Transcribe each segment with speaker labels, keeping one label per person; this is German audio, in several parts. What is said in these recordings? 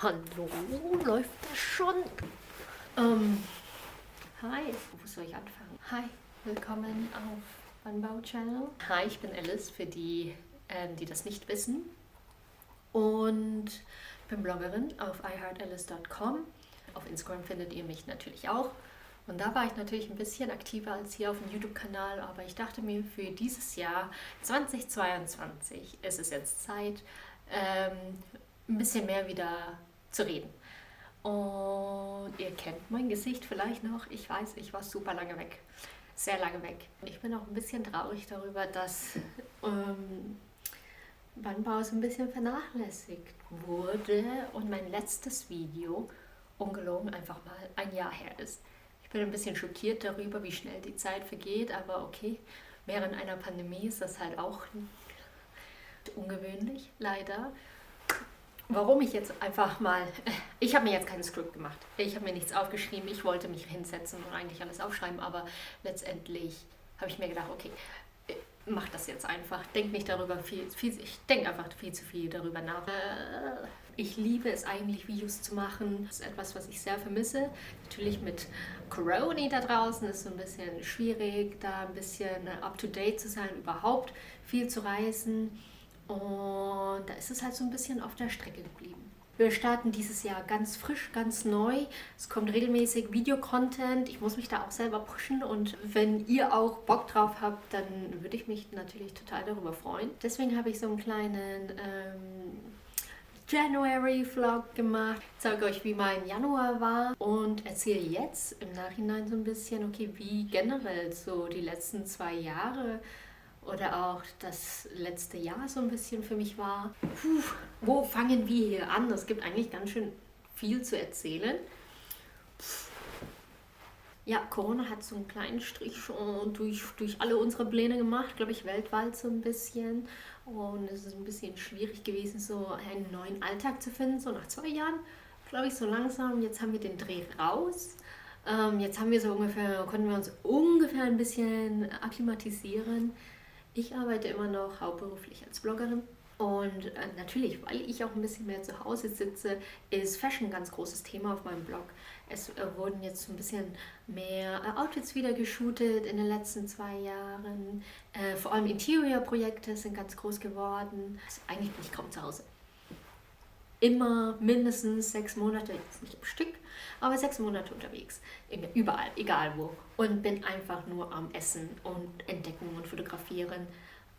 Speaker 1: Hallo, läuft das schon? Hi, wo soll ich anfangen? Hi, willkommen auf Wannbau Channel. Hi, ich bin Alice, für die, die das nicht wissen. Und ich bin Bloggerin auf iheartalice.com. Auf Instagram findet ihr mich natürlich auch. Und da war ich natürlich ein bisschen aktiver als hier auf dem YouTube-Kanal, aber ich dachte mir, für dieses Jahr 2022 ist es jetzt Zeit, ein bisschen mehr wieder zu reden. Und ihr kennt mein Gesicht vielleicht noch. Ich weiß, ich war super lange weg. Sehr lange weg. Ich bin auch ein bisschen traurig darüber, dass Wannbau so ein bisschen vernachlässigt wurde und mein letztes Video, ungelogen, einfach mal ein Jahr her ist. Ich bin ein bisschen schockiert darüber, wie schnell die Zeit vergeht, aber okay, während einer Pandemie ist das halt auch ungewöhnlich, leider. Warum ich jetzt einfach mal, ich habe mir jetzt kein Skript gemacht, ich habe mir nichts aufgeschrieben, ich wollte mich hinsetzen und eigentlich alles aufschreiben, aber letztendlich habe ich mir gedacht, okay, mach das jetzt einfach, denk nicht darüber ich denke einfach viel zu viel darüber nach. Ich liebe es eigentlich, Videos zu machen, das ist etwas, was ich sehr vermisse. Natürlich mit Corona da draußen ist es so ein bisschen schwierig, da ein bisschen up-to-date zu sein, überhaupt viel zu reisen. Und da ist es halt so ein bisschen auf der Strecke geblieben. Wir starten dieses Jahr ganz frisch, ganz neu. Es kommt regelmäßig Videocontent. Ich muss mich da auch selber pushen. Und wenn ihr auch Bock drauf habt, dann würde ich mich natürlich total darüber freuen. Deswegen habe ich so einen kleinen January-Vlog gemacht. Ich zeige euch, wie mein Januar war und erzähle jetzt im Nachhinein so ein bisschen, okay, wie generell so die letzten 2 Jahre oder auch das letzte Jahr so ein bisschen für mich war. Wo fangen wir hier an? Es gibt eigentlich ganz schön viel zu erzählen. Ja, Corona hat so einen kleinen Strich schon durch alle unsere Pläne gemacht, glaube ich, weltweit so ein bisschen. Und es ist ein bisschen schwierig gewesen, so einen neuen Alltag zu finden, so nach 2 Jahren, glaube ich, so langsam. Jetzt haben wir den Dreh raus. Jetzt haben wir konnten wir uns ungefähr ein bisschen akklimatisieren. Ich arbeite immer noch hauptberuflich als Bloggerin und natürlich, weil ich auch ein bisschen mehr zu Hause sitze, ist Fashion ein ganz großes Thema auf meinem Blog. Es wurden jetzt ein bisschen mehr Outfits wieder geshootet in den letzten 2 Jahren. Vor allem Interior-Projekte sind ganz groß geworden. Also eigentlich bin ich kaum zu Hause. Immer mindestens 6 Monate, jetzt nicht im Stück, aber 6 Monate unterwegs, überall, egal wo. Und bin einfach nur am Essen und Entdecken und Fotografieren.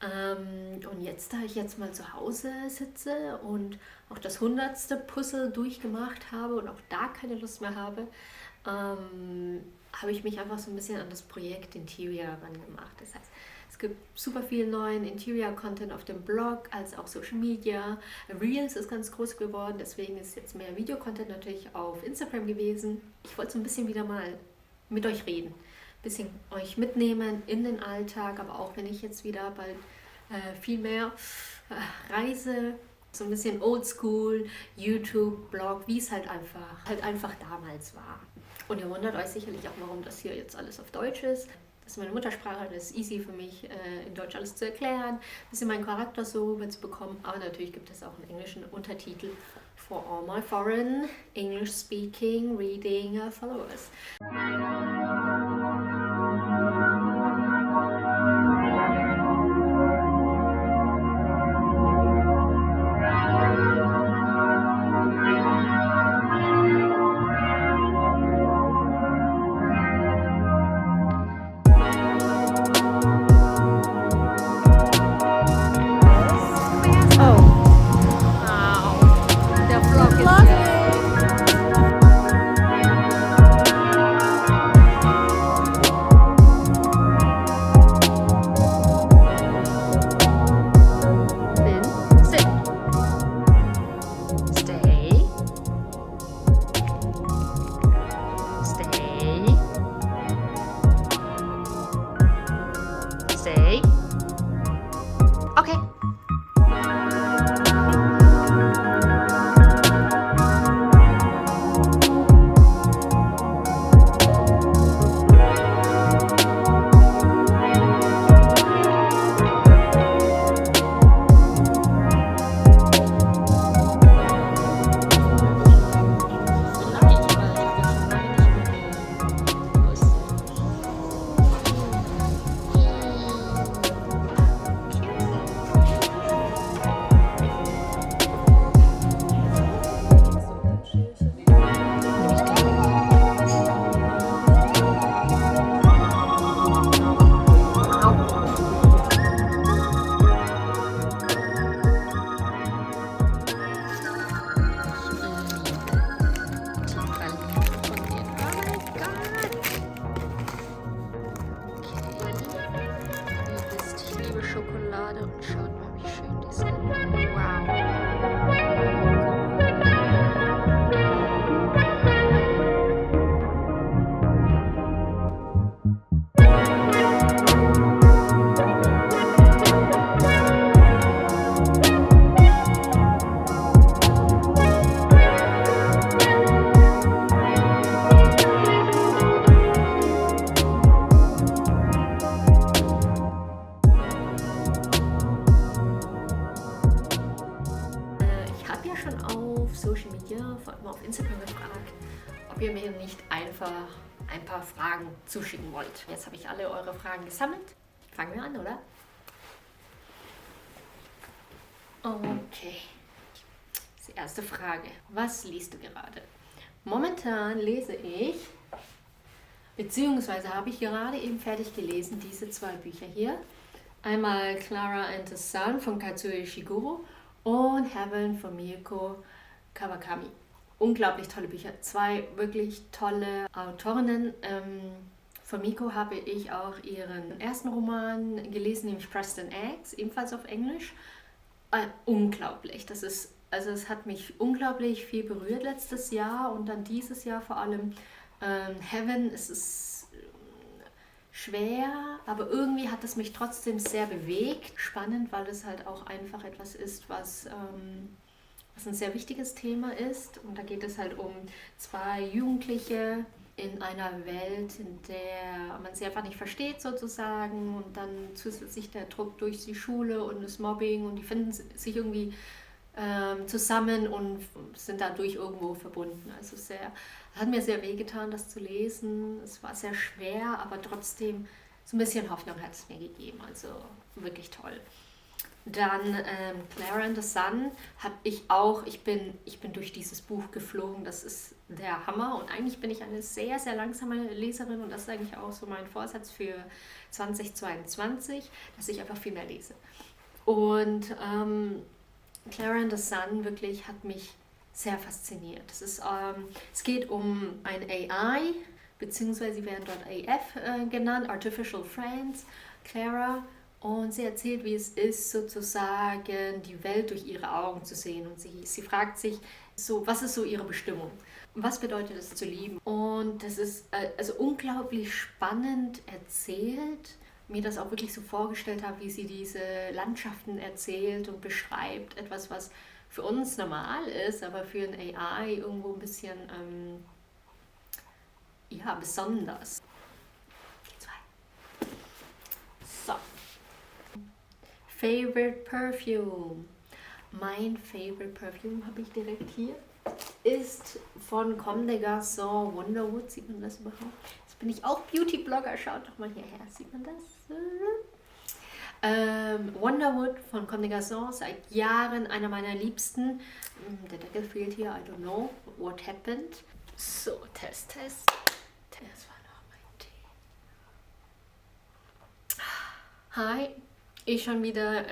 Speaker 1: Und jetzt, da ich jetzt mal zu Hause sitze und auch das 100. Puzzle durchgemacht habe und auch da keine Lust mehr habe, habe ich mich einfach so ein bisschen an das Projekt Interior herangemacht. Das heißt, es gibt super viel neuen Interior-Content auf dem Blog, als auch Social Media. Reels ist ganz groß geworden, deswegen ist jetzt mehr Videocontent natürlich auf Instagram gewesen. Ich wollte so ein bisschen wieder mal mit euch reden, ein bisschen euch mitnehmen in den Alltag, aber auch wenn ich jetzt wieder bald viel mehr reise, so ein bisschen Oldschool, YouTube, Blog, wie es halt einfach damals war. Und ihr wundert euch sicherlich auch, warum das hier jetzt alles auf Deutsch ist. Das ist meine Muttersprache, das ist easy für mich, in Deutsch alles zu erklären, ein bisschen meinen Charakter so mitzubekommen, aber natürlich gibt es auch einen englischen Untertitel for all my foreign English-speaking reading followers. ja schon auf Social Media, vor allem auf Instagram gefragt, ob ihr mir nicht einfach ein paar Fragen zuschicken wollt. Jetzt habe ich alle eure Fragen gesammelt. Fangen wir an, oder? Okay. Die erste Frage. Was liest du gerade? Momentan lese ich, beziehungsweise habe ich gerade eben fertig gelesen, diese zwei Bücher hier. Einmal Clara and the Sun von Kazuo Ishiguro und Heaven von Mieko Kawakami. Unglaublich tolle Bücher. Zwei wirklich tolle Autorinnen. Von Mieko habe ich auch ihren ersten Roman gelesen, nämlich Preston Eggs, ebenfalls auf Englisch. Unglaublich. Also es hat mich unglaublich viel berührt letztes Jahr und dann dieses Jahr vor allem. Heaven, es ist schwer, aber irgendwie hat es mich trotzdem sehr bewegt. Spannend, weil es halt auch einfach etwas ist, was ein sehr wichtiges Thema ist. Und da geht es halt um zwei Jugendliche in einer Welt, in der man sie einfach nicht versteht sozusagen, und dann zusätzlich der Druck durch die Schule und das Mobbing, und die finden sich irgendwie zusammen und sind dadurch irgendwo verbunden. Also hat mir sehr wehgetan, das zu lesen. Es war sehr schwer, aber trotzdem so ein bisschen Hoffnung hat es mir gegeben. Also wirklich toll. Dann Clara and the Sun habe ich auch, ich bin durch dieses Buch geflogen, das ist der Hammer, und eigentlich bin ich eine sehr, sehr langsame Leserin, und das ist eigentlich auch so mein Vorsatz für 2022, dass ich einfach viel mehr lese. Und Clara and the Sun wirklich hat mich sehr fasziniert. Es geht um ein AI, beziehungsweise sie werden dort AF genannt, Artificial Friends, Clara. Und sie erzählt, wie es ist, sozusagen die Welt durch ihre Augen zu sehen. Und sie fragt sich, so, was ist so ihre Bestimmung? Was bedeutet es zu lieben? Und das ist also unglaublich spannend erzählt. Mir das auch wirklich so vorgestellt habe, wie sie diese Landschaften erzählt und beschreibt. Etwas, was für uns normal ist, aber für ein AI irgendwo ein bisschen besonders. So. Favorite Perfume. Mein Favorite Perfume habe ich direkt hier. Ist von Comme des Garçons Wonderwood. Sieht man das überhaupt? Jetzt bin ich auch Beauty-Blogger. Schaut doch mal hierher. Sieht man das? Wonderwood von Comme des Garçons. Seit Jahren einer meiner Liebsten. Der Deckel fehlt hier. I don't know what happened. So, Test. Das war noch mein Tee. Hi. Ich schon wieder,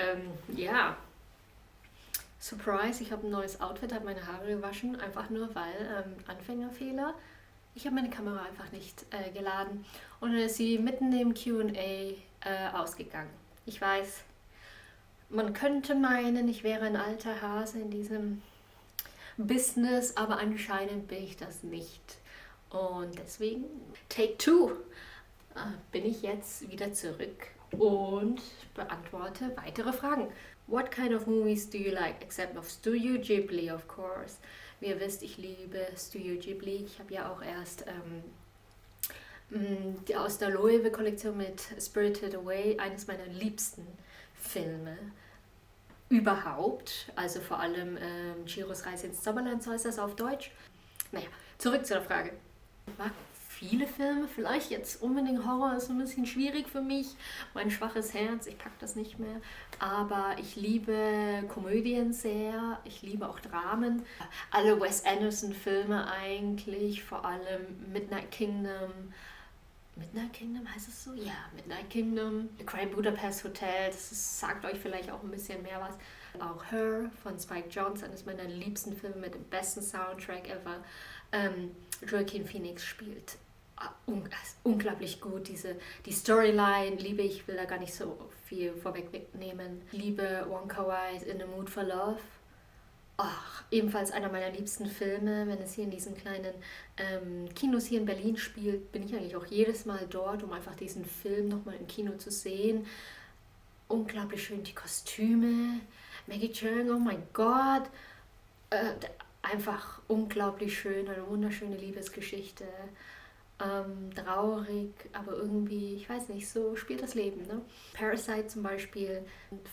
Speaker 1: Surprise, ich habe ein neues Outfit, habe meine Haare gewaschen, einfach nur weil Anfängerfehler. Ich habe meine Kamera einfach nicht geladen, und dann ist sie mitten im Q&A ausgegangen. Ich weiß, man könnte meinen, ich wäre ein alter Hase in diesem Business, aber anscheinend bin ich das nicht. Und deswegen, Take 2, bin ich jetzt wieder zurück und beantworte weitere Fragen. What kind of movies do you like? Except of Studio Ghibli, of course. Wie ihr wisst, ich liebe Studio Ghibli. Ich habe ja auch erst aus der Loewe-Kollektion mit Spirited Away eines meiner liebsten Filme überhaupt. Also vor allem Chihiros Reise ins Zauberland, so heißt das auf Deutsch. Naja, zurück zu der Frage. Ich mag viele Filme, vielleicht jetzt unbedingt Horror ist ein bisschen schwierig für mich, mein schwaches Herz, ich packe das nicht mehr, aber ich liebe Komödien sehr, ich liebe auch Dramen, alle Wes Anderson Filme eigentlich, vor allem Midnight Kingdom heißt es so? Ja, Midnight Kingdom, The Grand Budapest Hotel, sagt euch vielleicht auch ein bisschen mehr was. Auch Her von Spike Jonze, eines meiner liebsten Filme mit dem besten Soundtrack ever. Joaquin Phoenix spielt unglaublich gut. Die Storyline liebe ich, will da gar nicht so viel vorwegnehmen. Liebe Wong Kar-wai's In the Mood for Love. Ach, ebenfalls einer meiner liebsten Filme. Wenn es hier in diesen kleinen Kinos hier in Berlin spielt, bin ich eigentlich auch jedes Mal dort, um einfach diesen Film nochmal im Kino zu sehen. Unglaublich schön die Kostüme. Maggie Cheung, oh mein Gott. Einfach unglaublich schön, eine wunderschöne Liebesgeschichte. traurig, aber irgendwie, ich weiß nicht, so spielt das Leben. Ne? Parasite zum Beispiel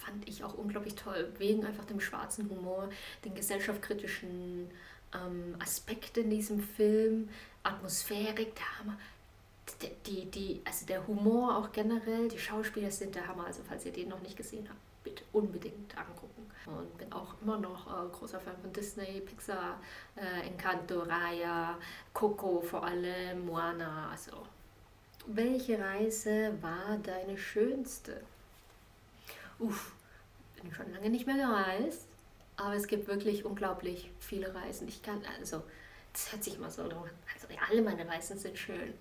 Speaker 1: fand ich auch unglaublich toll, wegen einfach dem schwarzen Humor, den gesellschaftskritischen Aspekt in diesem Film, Atmosphärik, der Hammer. Also der Humor auch generell, die Schauspieler sind der Hammer. Also falls ihr den noch nicht gesehen habt, bitte unbedingt angucken. Und bin auch immer noch großer Fan von Disney, Pixar, Encanto, Raya, Coco vor allem, Moana. Also, welche Reise war deine schönste? Uff, bin schon lange nicht mehr gereist, aber es gibt wirklich unglaublich viele Reisen. Also, das hört sich immer so an. Also, alle meine Reisen sind schön.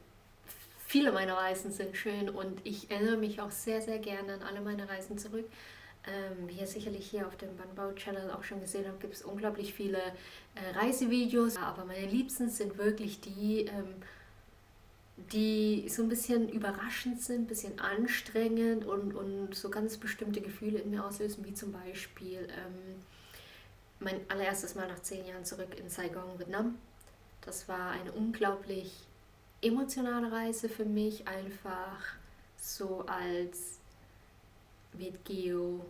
Speaker 1: Viele meiner Reisen sind schön und ich erinnere mich auch sehr, sehr gerne an alle meine Reisen zurück. Wie ihr sicherlich hier auf dem Banbao-Channel auch schon gesehen habt, gibt es unglaublich viele Reisevideos. Aber meine Liebsten sind wirklich die, die so ein bisschen überraschend sind, ein bisschen anstrengend und so ganz bestimmte Gefühle in mir auslösen, wie zum Beispiel mein allererstes Mal nach 10 Jahren zurück in Saigon, Vietnam. Das war eine unglaublich emotionale Reise für mich, einfach so als Vietgeo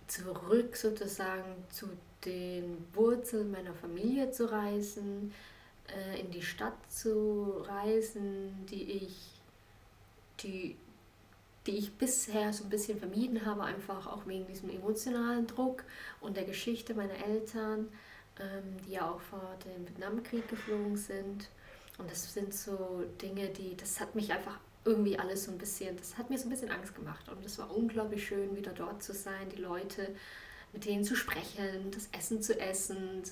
Speaker 1: zurück sozusagen zu den Wurzeln meiner Familie zu reisen, in die Stadt zu reisen, die ich bisher so ein bisschen vermieden habe, einfach auch wegen diesem emotionalen Druck und der Geschichte meiner Eltern, die ja auch vor dem Vietnamkrieg geflogen sind. Und das sind so Dinge, das hat mich einfach irgendwie alles so ein bisschen, das hat mir so ein bisschen Angst gemacht. Und es war unglaublich schön, wieder dort zu sein, die Leute, mit denen zu sprechen, das Essen zu essen,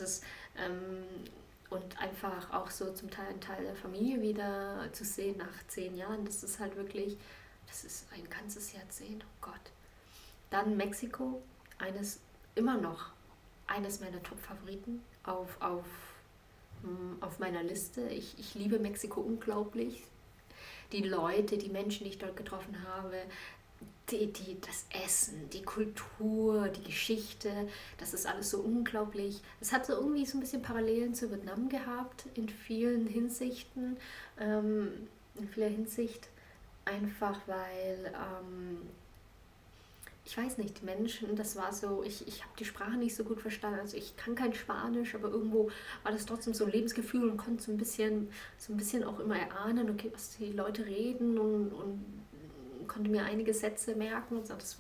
Speaker 1: und einfach auch so zum Teil einen Teil der Familie wieder zu sehen nach 10 Jahren. Das ist halt wirklich, das ist ein ganzes Jahrzehnt, oh Gott. Dann Mexiko, immer noch eines meiner Top-Favoriten auf meiner Liste. Ich liebe Mexiko unglaublich. Die Leute, die Menschen, die ich dort getroffen habe, das Essen, die Kultur, die Geschichte, das ist alles so unglaublich. Es hat so irgendwie so ein bisschen Parallelen zu Vietnam gehabt in vielen Hinsichten. In vieler Hinsicht einfach, weil ich weiß nicht, die Menschen, das war so, ich habe die Sprache nicht so gut verstanden, also ich kann kein Spanisch, aber irgendwo war das trotzdem so ein Lebensgefühl und konnte so ein bisschen auch immer erahnen, okay, was die Leute reden und konnte mir einige Sätze merken und so, das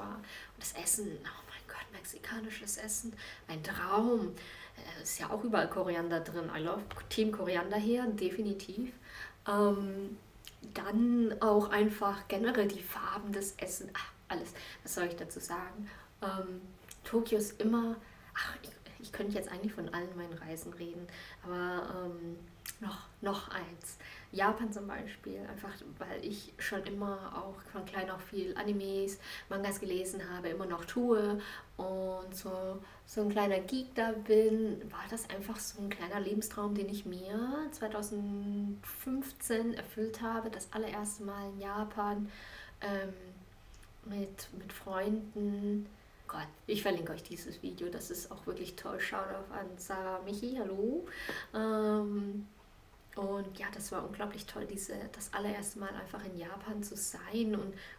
Speaker 1: Essen, oh mein Gott, mexikanisches Essen, ein Traum. Ist ja auch überall Koriander drin, I love Team Koriander hier, definitiv. Dann auch einfach generell die Farben des Essens, alles, was soll ich dazu sagen? Tokio ist immer, ich könnte jetzt eigentlich von allen meinen Reisen reden, aber noch eins. Japan zum Beispiel, einfach weil ich schon immer auch von klein auf viel Animes, Mangas gelesen habe, immer noch tue und so ein kleiner Geek da bin, war das einfach so ein kleiner Lebenstraum, den ich mir 2015 erfüllt habe, das allererste Mal in Japan mit Freunden. Gott, ich verlinke euch dieses Video, das ist auch wirklich toll. Shoutout an Sarah Michi, hallo. Und ja, das war unglaublich toll, das allererste Mal einfach in Japan zu sein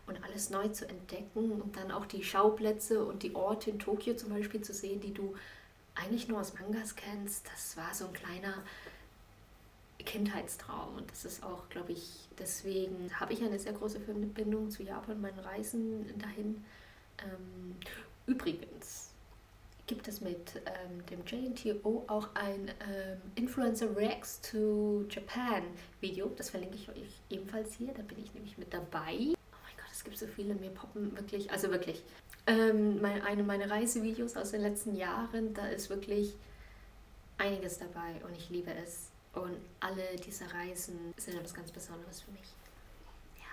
Speaker 1: und alles neu zu entdecken und dann auch die Schauplätze und die Orte in Tokio zum Beispiel zu sehen, die du eigentlich nur aus Mangas kennst. Das war so ein kleiner Kindheitstraum und das ist auch, glaube ich, deswegen habe ich eine sehr große Verbindung zu Japan, meinen Reisen dahin. Übrigens gibt es mit dem JNTO auch ein Influencer Reacts to Japan Video. Das verlinke ich euch ebenfalls hier. Da bin ich nämlich mit dabei. Oh mein Gott, es gibt so viele. Mir poppen wirklich, also wirklich. Meine Reisevideos aus den letzten Jahren, da ist wirklich einiges dabei und ich liebe es. Und alle diese Reisen sind etwas ganz Besonderes für mich. Ja.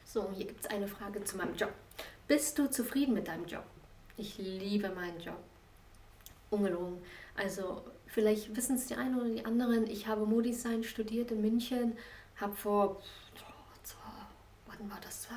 Speaker 1: So, hier gibt es eine Frage zu meinem Job. Bist du zufrieden mit deinem Job? Ich liebe meinen Job. Ungelogen. Also vielleicht wissen es die einen oder die anderen, ich habe Modedesign studiert in München, habe wann war das?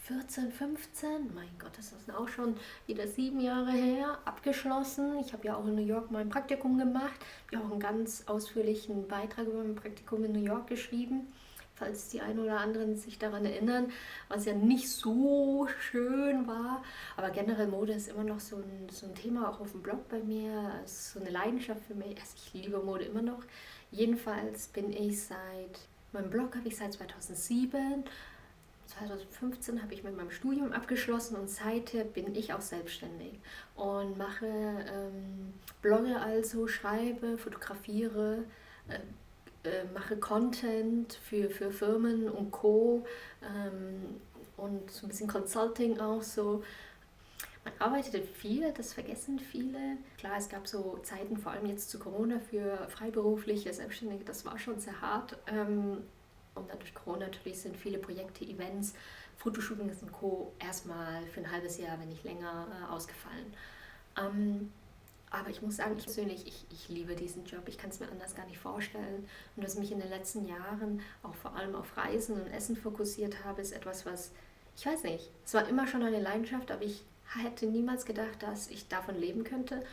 Speaker 1: 14, 15, mein Gott, das ist auch schon wieder 7 Jahre her, abgeschlossen. Ich habe ja auch in New York mein Praktikum gemacht. Ich habe auch einen ganz ausführlichen Beitrag über mein Praktikum in New York geschrieben, falls die einen oder anderen sich daran erinnern, was ja nicht so schön war. Aber generell Mode ist immer noch so ein Thema, auch auf dem Blog bei mir. Es ist so eine Leidenschaft für mich. Also ich liebe Mode immer noch. Jedenfalls meinen Blog habe ich seit 2007. 2015 habe ich mit meinem Studium abgeschlossen und seither bin ich auch selbstständig und blogge also, schreibe, fotografiere, mache Content für Firmen und Co. Und so ein bisschen Consulting auch so. Man arbeitete viel, das vergessen viele. Klar, es gab so Zeiten, vor allem jetzt zu Corona, für freiberufliche Selbstständige, das war schon sehr hart. Und dann durch Corona natürlich sind viele Projekte, Events, Fotoshootings und Co. erstmal für ein halbes Jahr, wenn nicht länger, ausgefallen. Aber ich muss sagen, ich liebe diesen Job. Ich kann es mir anders gar nicht vorstellen. Und dass ich mich in den letzten Jahren auch vor allem auf Reisen und Essen fokussiert habe, ist etwas, was, ich weiß nicht, es war immer schon eine Leidenschaft, aber ich hätte niemals gedacht, dass ich davon leben könnte.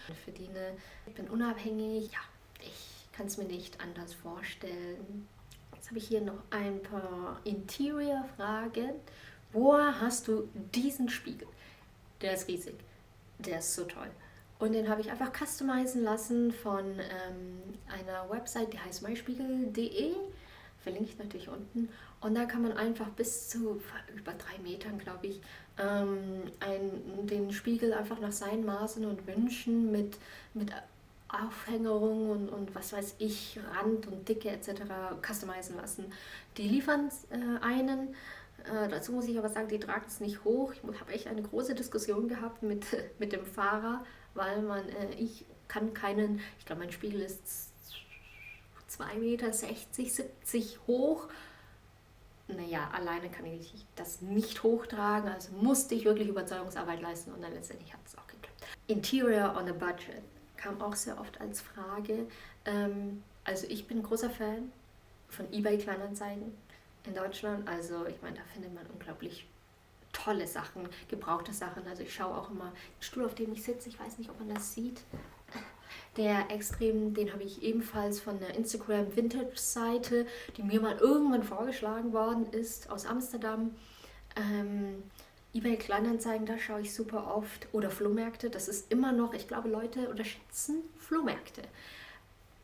Speaker 1: Ich bin unabhängig, ja, ich kann es mir nicht anders vorstellen. Jetzt habe ich hier noch ein paar Interior-Fragen. Woher hast du diesen Spiegel? Der ist riesig. Der ist so toll. Und den habe ich einfach customizen lassen von einer Website, die heißt myspiegel.de. Verlinke ich natürlich unten. Und da kann man einfach bis zu über 3 Metern, glaube ich, den Spiegel einfach nach seinen Maßen und Wünschen mit Aufhängerung und was weiß ich, Rand und Dicke etc. customizen lassen. Die liefern einen. Dazu muss ich aber sagen, die tragen es nicht hoch. Ich habe echt eine große Diskussion gehabt mit dem Fahrer, weil ich kann keinen, ich glaube mein Spiegel ist 2,60 Meter, 70 hoch. Naja, alleine kann ich das nicht hochtragen, also musste ich wirklich Überzeugungsarbeit leisten und dann letztendlich hat es auch geklappt. Interior on a budget kam auch sehr oft als Frage. Also ich bin großer Fan von eBay Kleinanzeigen in Deutschland. Also ich meine, da findet man unglaublich tolle Sachen, gebrauchte Sachen. Also ich schaue auch immer den Stuhl, auf dem ich sitze. Ich weiß nicht, ob man das sieht. Den habe ich ebenfalls von der Instagram Vintage-Seite, die mir mal irgendwann vorgeschlagen worden ist, aus Amsterdam. eBay Kleinanzeigen, da schaue ich super oft. Oder Flohmärkte, das ist immer noch, ich glaube, Leute unterschätzen Flohmärkte.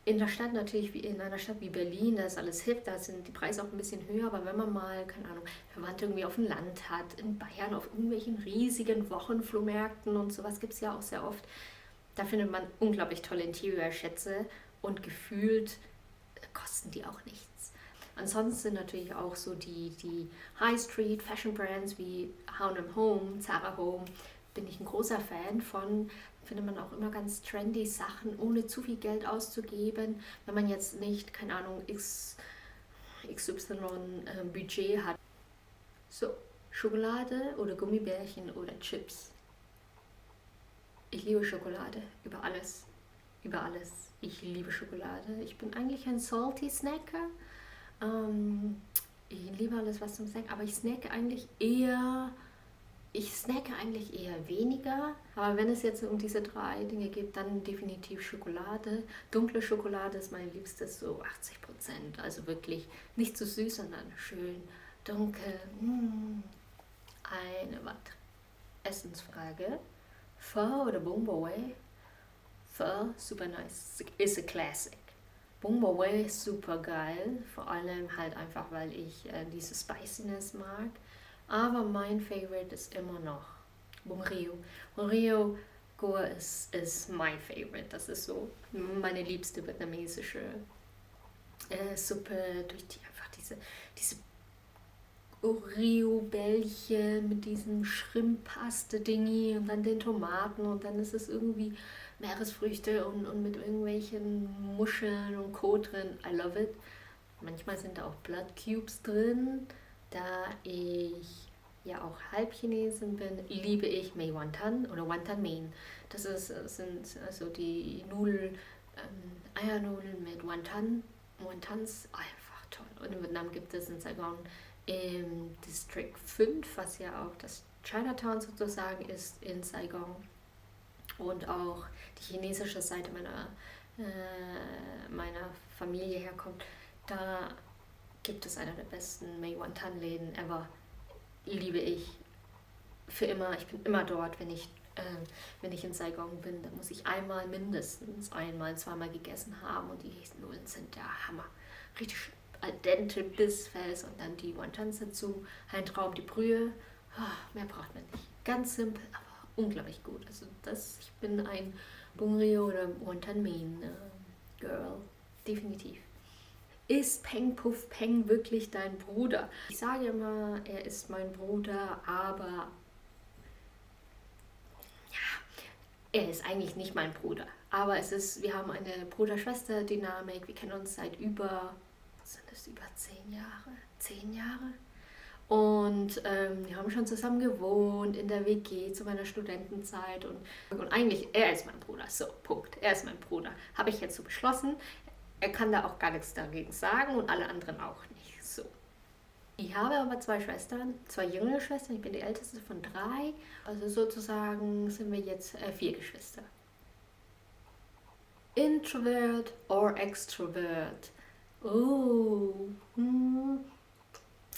Speaker 1: In der Stadt natürlich, wie in einer Stadt wie Berlin, da ist alles hip, da sind die Preise auch ein bisschen höher, aber wenn man mal, keine Ahnung, Verwandte irgendwie auf dem Land hat, in Bayern auf irgendwelchen riesigen Wochenflohmärkten und sowas gibt es ja auch sehr oft, da findet man unglaublich tolle Interior-Schätze und gefühlt kosten die auch nichts. Ansonsten sind natürlich auch so die High Street Fashion Brands wie H&M Home, Zara Home, bin ich ein großer Fan von. Findet man auch immer ganz trendy Sachen, ohne zu viel Geld auszugeben, wenn man jetzt nicht, keine Ahnung, XY Budget hat. So, Schokolade oder Gummibärchen oder Chips. Ich liebe Schokolade, über alles. Über alles. Ich liebe Schokolade. Ich bin eigentlich ein salty Snacker. Ich liebe alles, was zum Snacken, aber ich snacke eigentlich eher weniger. Aber wenn es jetzt um diese 3 Dinge geht, dann definitiv Schokolade. Dunkle Schokolade ist meine liebste, so 80%. Also wirklich nicht zu süß, sondern schön dunkel. Eine weitere Essensfrage. Pho oder Bumboe? Pho, super nice. Is a classic. Bumboe ist super geil. Vor allem halt einfach, weil ich diese Spiciness mag. Aber mein Favorite ist immer noch Bumryu. Bumryu Goa ist mein Favorite. Das ist so meine liebste vietnamesische Suppe, durch die einfach diese Oreo-Bällchen mit diesem Shrimp-Paste-Dingi und dann den Tomaten und dann ist es irgendwie Meeresfrüchte und mit irgendwelchen Muscheln und Co. drin. I love it. Manchmal sind da auch Blood Cubes drin. Da ich ja auch Halbchinesin bin, liebe ich Mei Wantan oder Wantan Mein. Das sind also die Eiernudeln mit Wontans, einfach toll. Und in Vietnam gibt es in Saigon im District 5, was ja auch das Chinatown sozusagen ist in Saigon. Und auch die chinesische Seite meiner Familie herkommt, da gibt es einer der besten Mei Wantan Läden ever. Liebe ich für immer. Ich bin immer dort, wenn ich in Saigon bin. Da muss ich mindestens einmal, zweimal gegessen haben und die Nudeln sind der Hammer. Richtig al dente, bissfest und dann die Wontons dazu, ein Traum, die Brühe. Mehr braucht man nicht. Ganz simpel, aber unglaublich gut. Also ich bin ein Bungrio oder Wonton Mein Girl. Definitiv. Ist Peng Puff Peng wirklich dein Bruder? Ich sage immer, er ist mein Bruder, aber er ist eigentlich nicht mein Bruder. Aber wir haben eine Bruder-Schwester-Dynamik. Wir kennen uns seit über 10 Jahre? 10 Jahre? Und wir haben schon zusammen gewohnt in der WG zu meiner Studentenzeit. Und eigentlich, er ist mein Bruder. So, Punkt. Er ist mein Bruder. Habe ich jetzt so beschlossen. Er kann da auch gar nichts dagegen sagen und alle anderen auch nicht. So. Ich habe aber 2 Schwestern, 2 jüngere Schwestern. Ich bin die älteste von 3. Also sozusagen sind wir jetzt 4 Geschwister. Introvert or extrovert? Oh.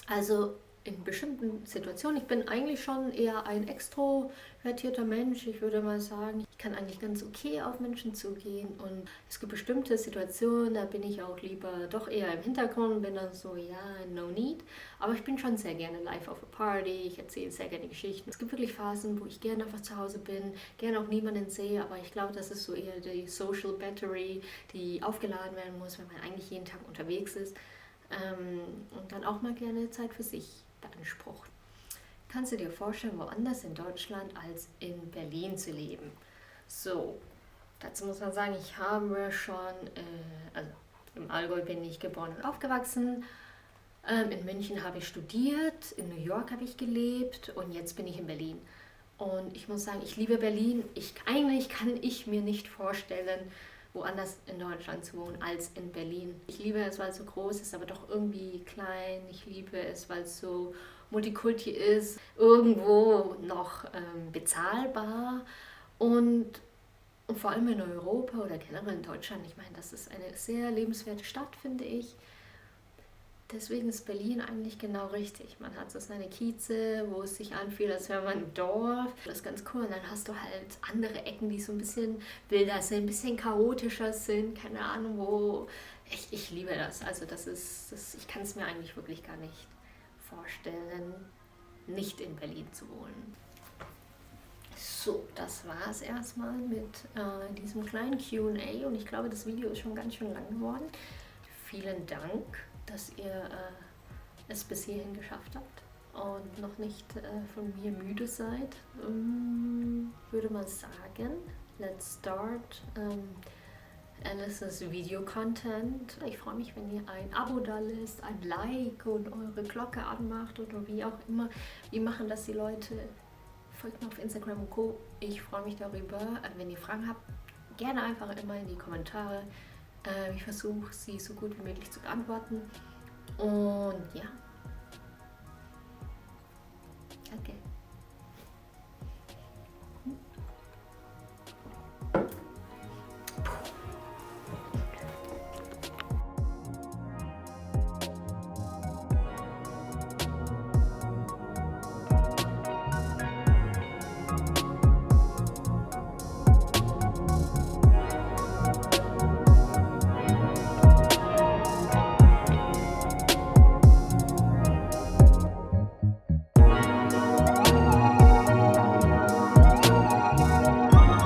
Speaker 1: Also in bestimmten Situationen, ich bin eigentlich schon eher ein extrovertierter Mensch. Ich würde mal sagen, ich kann eigentlich ganz okay auf Menschen zugehen und es gibt bestimmte Situationen, da bin ich auch lieber doch eher im Hintergrund, bin dann so, ja, no need. Aber ich bin schon sehr gerne live auf a Party, ich erzähle sehr gerne Geschichten. Es gibt wirklich Phasen, wo ich gerne einfach zu Hause bin, gerne auch niemanden sehe, aber ich glaube, das ist so eher die Social Battery, die aufgeladen werden muss, wenn man eigentlich jeden Tag unterwegs ist. Und dann auch mal gerne Zeit für sich beansprucht. Kannst du dir vorstellen, woanders in Deutschland als in Berlin zu leben? So, dazu muss man sagen, ich habe schon, also im Allgäu bin ich geboren und aufgewachsen, in München habe ich studiert, in New York habe ich gelebt und jetzt bin ich in Berlin. Und ich muss sagen, ich liebe Berlin. Eigentlich kann ich mir nicht vorstellen, woanders in Deutschland zu wohnen als in Berlin. Ich liebe es, weil es so groß ist, aber doch irgendwie klein. Ich liebe es, weil es so Multikulti ist, irgendwo noch bezahlbar und vor allem in Europa oder generell in Deutschland. Ich meine, das ist eine sehr lebenswerte Stadt, finde ich. Deswegen ist Berlin eigentlich genau richtig. Man hat so seine Kieze, wo es sich anfühlt, als wäre man im Dorf. Das ist ganz cool. Und dann hast du halt andere Ecken, die so ein bisschen wilder sind, ein bisschen chaotischer sind. Keine Ahnung, wo. Ich liebe das. Also ich kann es mir eigentlich wirklich gar nicht vorstellen, nicht in Berlin zu wohnen. So, das war es erstmal mit diesem kleinen Q&A und ich glaube, das Video ist schon ganz schön lang geworden. Vielen Dank, dass ihr es bis hierhin geschafft habt und noch nicht von mir müde seid. Würde mal sagen, let's start Alice's Video-Content. Ich freue mich, wenn ihr ein Abo da lässt, ein Like und eure Glocke anmacht oder wie auch immer. Wie machen das die Leute? Folgt mir auf Instagram und Co. Ich freue mich darüber. Wenn ihr Fragen habt, gerne einfach immer in die Kommentare. Ich versuche, sie so gut wie möglich zu beantworten. Und ja. Danke.